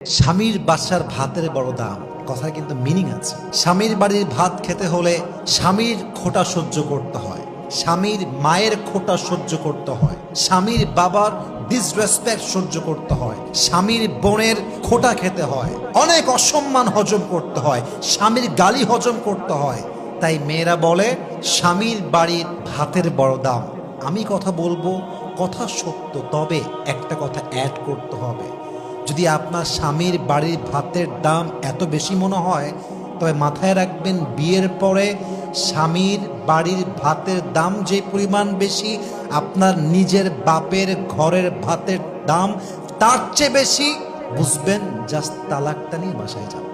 স্বামীর বাসার ভাতের বড় দাম, কথার কিন্তু মিনিং আছে। স্বামীর বাড়ির ভাত খেতে হলে স্বামীর খোঁটা সহ্য করতে হয়, স্বামীর মায়ের খোঁটা সহ্য করতে হয়, স্বামীর বাবার ডিসরেসপেক্ট সহ্য করতে হয়, স্বামীর বোনের খোঁটা খেতে হয়, অনেক অসম্মান হজম করতে হয়, স্বামীর গালি হজম করতে হয়। তাই মেয়েরা বলে স্বামীর বাড়ির ভাতের বড় দাম। আমি কথা বলবো, কথা সত্য, তবে একটা কথা অ্যাড করতে হবে। যদি আপনার স্বামীর বাড়ির ভাতের দাম এত বেশি মনে হয়, তবে মাথায় রাখবেন বিয়ের পরে স্বামীর বাড়ির ভাতের দাম যে পরিমাণ বেশি, আপনার নিজের বাপের ঘরের ভাতের দাম তার চেয়ে বেশি। বুঝবেন, জাস্ট তালাকটা নিয়ে বাসায় যান,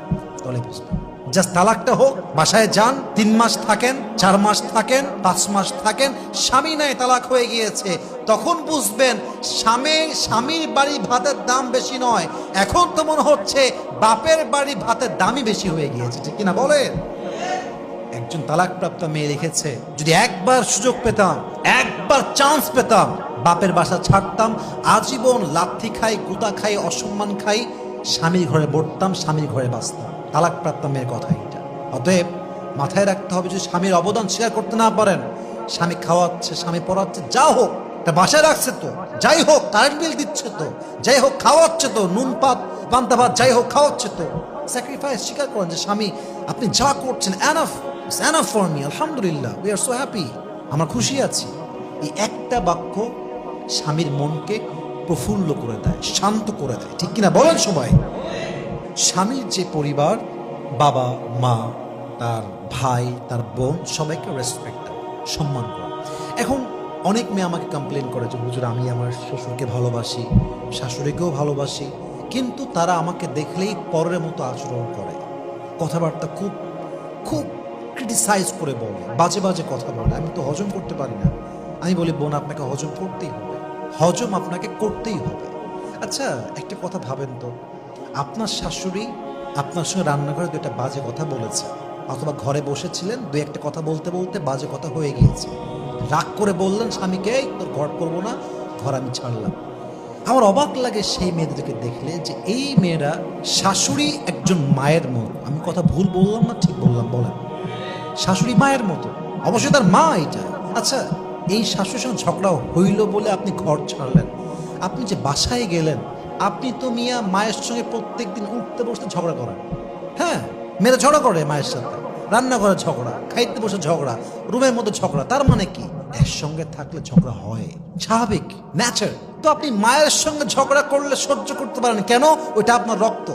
তাহলে বুঝবেন। জাস্ট তালাকটা হোক, বাসায় যান, 3 মাস থাকেন, 4 মাস থাকেন, 5 মাস থাকেন, স্বামী নাই তালাক হয়ে গিয়েছে, তখন বুঝবেন স্বামীর বাড়ির ভাতের দাম বেশি নয়, এখন তো মনে হচ্ছে বাপের বাড়ির ভাতের দামই বেশি হয়ে গিয়েছে। ঠিক কিনা বলেন? একজন তালাকপ্রাপ্ত মেয়ে লিখেছে, যদি একবার সুযোগ পেতাম, একবার চান্স পেতাম, বাপের বাসা ছাড়তাম, আজীবন লাথি খাই, গুতা খাই, অসম্মান খাই, স্বামীর ঘরে বসতাম, স্বামীর ঘরে বাঁচতাম। তালাকপ্রাপ্ত মেয়ের কথা এটা। অতএব মাথায় রাখতে হবে, যদি স্বামীর অবদান স্বীকার করতে না পারেন, স্বামী খাওয়াচ্ছে, স্বামী পড়াচ্ছে, যা হোক, তা বাসায় রাখছে তো, যাই হোক কারেন্ট বিল দিচ্ছে তো, যাই হোক খাওয়াচ্ছে তো, নুন পাত পান্তা ভাত যাই হোক খাওয়াচ্ছে তো, স্যাক্রিফাইস স্বীকার করেন যে স্বামী আপনি যা করছেন এনাফ, এনাফ ফর মি, আলহামদুলিল্লাহ, উই আর সো হ্যাপি, আমরা খুশি আছি। এই একটা বাক্য স্বামীর মনকে প্রফুল্ল করে দেয়, শান্ত করে দেয়। ঠিক কিনা বলেন সবাই? স্বামীর যে পরিবার, বাবা মা, তার ভাই, তার বোন, সবাইকে রেসপেক্ট দেয়, সম্মান করে। এখন অনেক মেয়ে আমাকে কমপ্লেন করে যে হুজুর, আমি আমার শ্বশুরকে ভালোবাসি, শাশুড়িকেও ভালোবাসি, কিন্তু তারা আমাকে দেখলেই পরের মতো আচরণ করে, কথাবার্তা খুব খুব ক্রিটিসাইজ করে বলে, বাজে বাজে কথা বলে, আমি তো হজম করতে পারি না। আমি বলি, বোন, আপনাকে হজম করতেই হবে, হজম আপনাকে করতেই হবে। আচ্ছা, একটা কথা ভাবেন তো, আপনার শাশুড়ি আপনার সঙ্গে রান্নাঘরে 2টা বাজে কথা বলেছে, অথবা ঘরে বসেছিলেন, 2-1টা কথা বলতে বলতে বাজে কথা হয়ে গিয়েছে, রাগ করে বললেন স্বামীকে, তোর ঘর করবো না, ঘর আমি ছাড়লাম। আমার অবাক লাগে সেই মেয়েদেরকে দেখলে, যে এই মেয়েরা শাশুড়ি একজন মায়ের মতো। আমি কথা ভুল বললাম না ঠিক বললাম? বলেন, শাশুড়ি মায়ের মতো, অবশ্যই তার মা এটা। আচ্ছা, এই শাশুড়ির সঙ্গে ঝগড়া হইল বলে আপনি ঘর ছাড়লেন, আপনি যে বাসায় গেলেন, আপনি তো মিয়া মায়ের সঙ্গে প্রত্যেকদিন উঠতে বসতে ঝগড়া করেন। হ্যাঁ, মেয়েরা ঝগড়া করে মায়ের সাথে, রান্নাঘরে ঝগড়া, খাইতে বসে ঝগড়া, রুমের মধ্যে ঝগড়া। তার মানে কি? একসঙ্গে থাকলে ঝগড়া হয়, স্বাভাবিক, ন্যাচার। তো আপনি মায়ের সঙ্গে ঝগড়া করলে সহ্য করতে পারেন কেন? ওইটা আপনার রক্ত।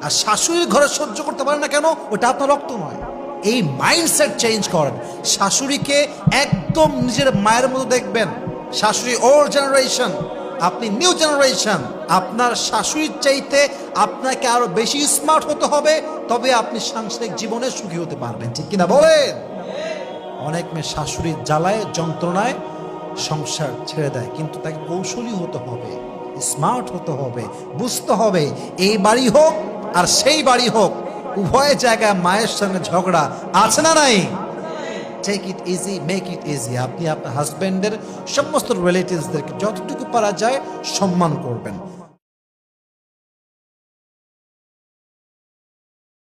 আর শাশুড়ির ঘরে সহ্য করতে পারেন না কেন? ওইটা আপনার রক্ত নয়। এই মাইন্ডসেট চেঞ্জ করেন। শাশুড়িকে একদম নিজের মায়ের মতো দেখবেন। শাশুড়ি ওল্ড জেনারেশন, আপনি নিউ জেনারেশন। আপনার শাশুড়ির চাইতে আপনাকে আরো বেশি স্মার্ট হতে হবে, তবে আপনি সাংসারিক জীবনে সুখী হতে পারবেন। ঠিক কিনা বলেন? অনেক মেয়ে শাশুড়ির জ্বালায়, যন্ত্রণায় সংসার ছেড়ে দেয়, কিন্তু তাকে কৌশলী হতে হবে, স্মার্ট হতে হবে, বুঝতে হবে এই বাড়ি হোক আর সেই বাড়ি হোক, উভয় জায়গায় মায়ের সঙ্গে ঝগড়া আছে না নাই? Take it easy, make it easy. আপনি আপনার হাজব্যান্ডের সমস্ত রিলেটিভসদেরকে যতটুকু পারা যায় সম্মান করবেন।